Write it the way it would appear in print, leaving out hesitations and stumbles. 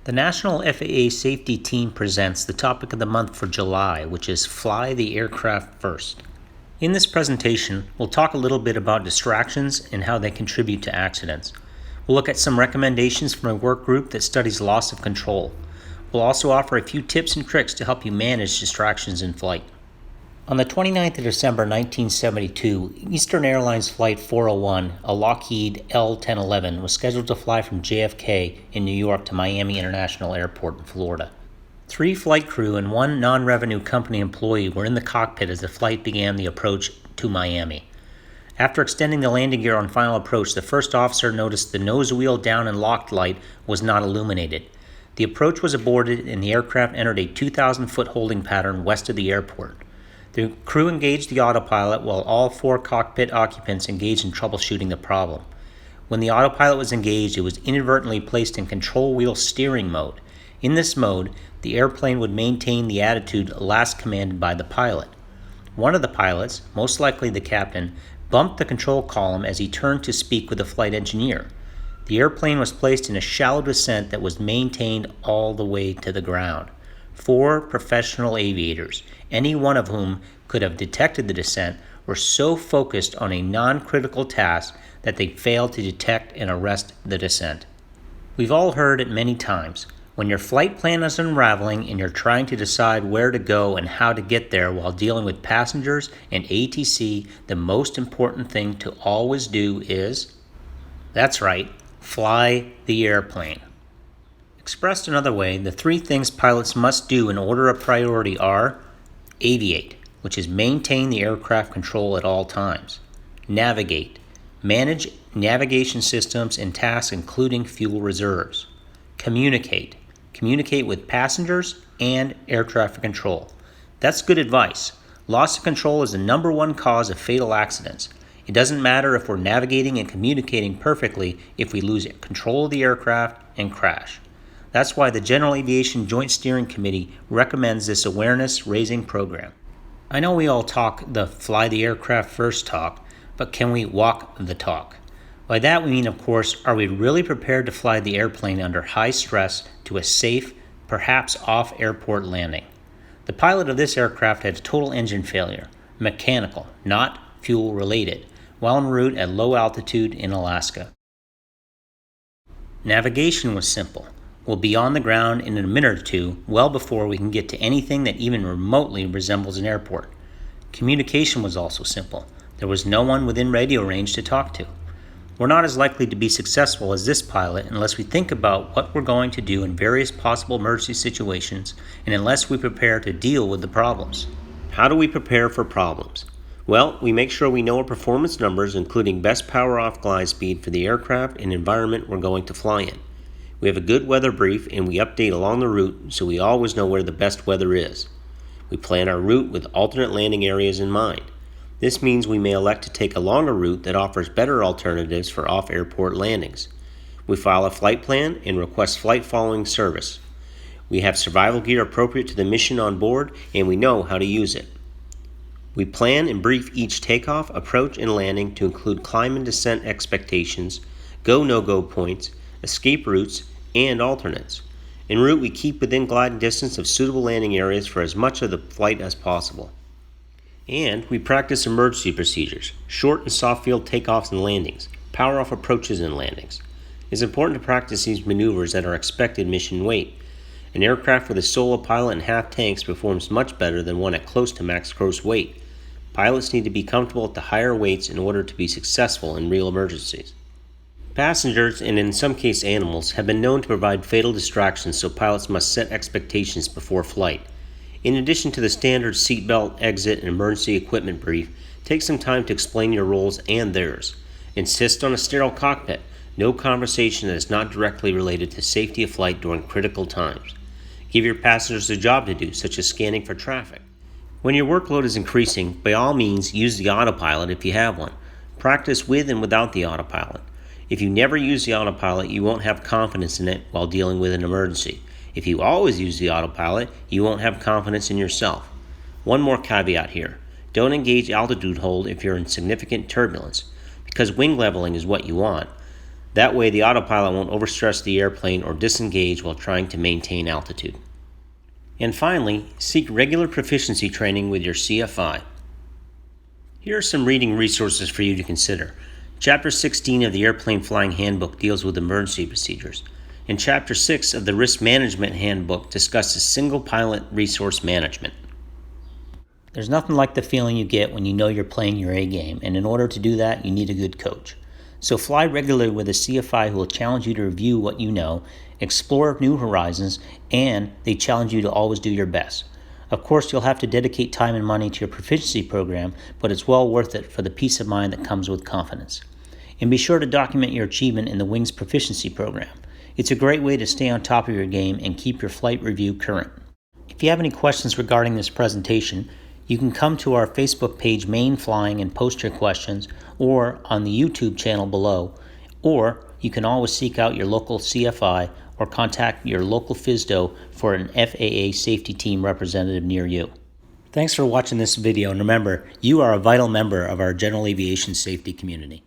The National FAA Safety Team presents the topic of the month for July, which is Fly the Aircraft First. In this presentation, we'll talk a little bit about distractions and how they contribute to accidents. We'll look at some recommendations from a work group that studies loss of control. We'll also offer a few tips and tricks to help you manage distractions in flight. On the 29th of December 1972, Eastern Airlines Flight 401, a Lockheed L-1011, was scheduled to fly from JFK in New York to Miami International Airport in Florida. 3 flight crew and 1 non-revenue company employee were in the cockpit as the flight began the approach to Miami. After extending the landing gear on final approach, the first officer noticed the nose wheel down and locked light was not illuminated. The approach was aborted and the aircraft entered a 2,000-foot holding pattern west of the airport. The crew engaged the autopilot while all 4 cockpit occupants engaged in troubleshooting the problem. When the autopilot was engaged, it was inadvertently placed in control wheel steering mode. In this mode, the airplane would maintain the attitude last commanded by the pilot. One of the pilots, most likely the captain, bumped the control column as he turned to speak with the flight engineer. The airplane was placed in a shallow descent that was maintained all the way to the ground. 4 professional aviators, any one of whom could have detected the descent, were so focused on a non-critical task that they failed to detect and arrest the descent. We've all heard it many times. When your flight plan is unraveling and you're trying to decide where to go and how to get there while dealing with passengers and ATC, the most important thing to always do is, that's right, fly the airplane. Expressed another way, the 3 things pilots must do in order of priority are: aviate, which is maintain the aircraft control at all times; navigate, manage navigation systems and tasks including fuel reserves; communicate with passengers and air traffic control. That's good advice. Loss of control is the number 1 cause of fatal accidents. It doesn't matter if we're navigating and communicating perfectly if we lose control of the aircraft and crash. That's why the General Aviation Joint Steering Committee recommends this awareness-raising program. I know we all talk the fly the aircraft first talk, but can we walk the talk? By that we mean, of course, are we really prepared to fly the airplane under high stress to a safe, perhaps off-airport landing? The pilot of this aircraft had a total engine failure, mechanical, not fuel-related, while en route at low altitude in Alaska. Navigation was simple. We'll be on the ground in a minute or 2, well before we can get to anything that even remotely resembles an airport. Communication was also simple. There was no one within radio range to talk to. We're not as likely to be successful as this pilot unless we think about what we're going to do in various possible emergency situations and unless we prepare to deal with the problems. How do we prepare for problems? Well, we make sure we know our performance numbers, including best power off glide speed for the aircraft and environment we're going to fly in. We have a good weather brief and we update along the route so we always know where the best weather is. We plan our route with alternate landing areas in mind. This means we may elect to take a longer route that offers better alternatives for off-airport landings. We file a flight plan and request flight following service. We have survival gear appropriate to the mission on board and we know how to use it. We plan and brief each takeoff, approach, and landing to include climb and descent expectations, go-no-go points, escape routes, and alternates. En route, we keep within gliding distance of suitable landing areas for as much of the flight as possible. And we practice emergency procedures, short and soft field takeoffs and landings, power off approaches and landings. It's important to practice these maneuvers at our expected mission weight. An aircraft with a solo pilot and half tanks performs much better than one at close to max gross weight. Pilots need to be comfortable at the higher weights in order to be successful in real emergencies. Passengers, and in some cases animals, have been known to provide fatal distractions, so pilots must set expectations before flight. In addition to the standard seatbelt, exit, and emergency equipment brief, take some time to explain your roles and theirs. Insist on a sterile cockpit. No conversation that is not directly related to safety of flight during critical times. Give your passengers a job to do, such as scanning for traffic. When your workload is increasing, by all means use the autopilot if you have one. Practice with and without the autopilot. If you never use the autopilot, you won't have confidence in it while dealing with an emergency. If you always use the autopilot, you won't have confidence in yourself. One more caveat here. Don't engage altitude hold if you're in significant turbulence. Because wing leveling is what you want, That way the autopilot won't overstress the airplane or disengage while trying to maintain altitude. And finally, seek regular proficiency training with your CFI. Here are some reading resources for you to consider. Chapter 16 of the Airplane Flying Handbook deals with emergency procedures, and Chapter 6 of the Risk Management Handbook discusses single pilot resource management. There's nothing like the feeling you get when you know you're playing your A game, and in order to do that, you need a good coach. So fly regularly with a CFI who will challenge you to review what you know, explore new horizons, and they challenge you to always do your best. Of course, you'll have to dedicate time and money to your proficiency program, but it's well worth it for the peace of mind that comes with confidence. And be sure to document your achievement in the Wings Proficiency program. It's a great way to stay on top of your game and keep your flight review current. If you have any questions regarding this presentation, you can come to our Facebook page, Main Flying, and post your questions, or on the YouTube channel below, or you can always seek out your local CFI or contact your local FSDO for an FAA safety team representative near you. Thanks for watching this video, and remember, you are a vital member of our general aviation safety community.